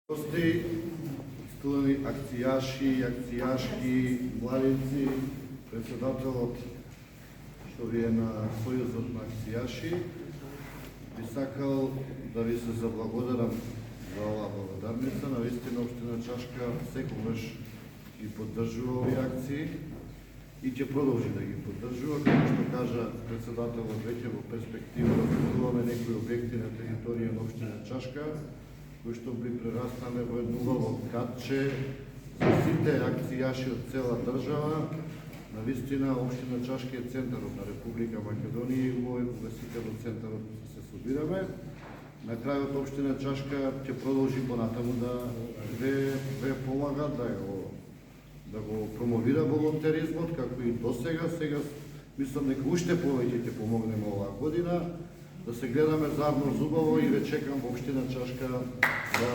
Гости, студени акцијаши, акцијашки, младици, председателот што ви е на Сојузот на акцијаши, би сакал да ви се заблагодарам за оваа благодарница. Навистина општина Чашка секогаш ги поддржува овие акции и ќе продолжи да ги поддржува. Како што кажа председателот, веќе во перспектива разбудуваме некои објекти на територија на општина Чашка, кои што би прерастане во едно убаво катче за сите акцијаши од цела држава. Навистина, општина Чашка е центарот на Република Македонија и убаво е кога сите во центарот се собираме. На крајот општина Чашка ќе продолжи понатаму да ве помага, да го промовира волонтеризмот, како и досега. Сега мислам дека уште повеќе ќе помогнеме оваа година, да се гледаме заедно зубаво и ве чекам во општина Чашка да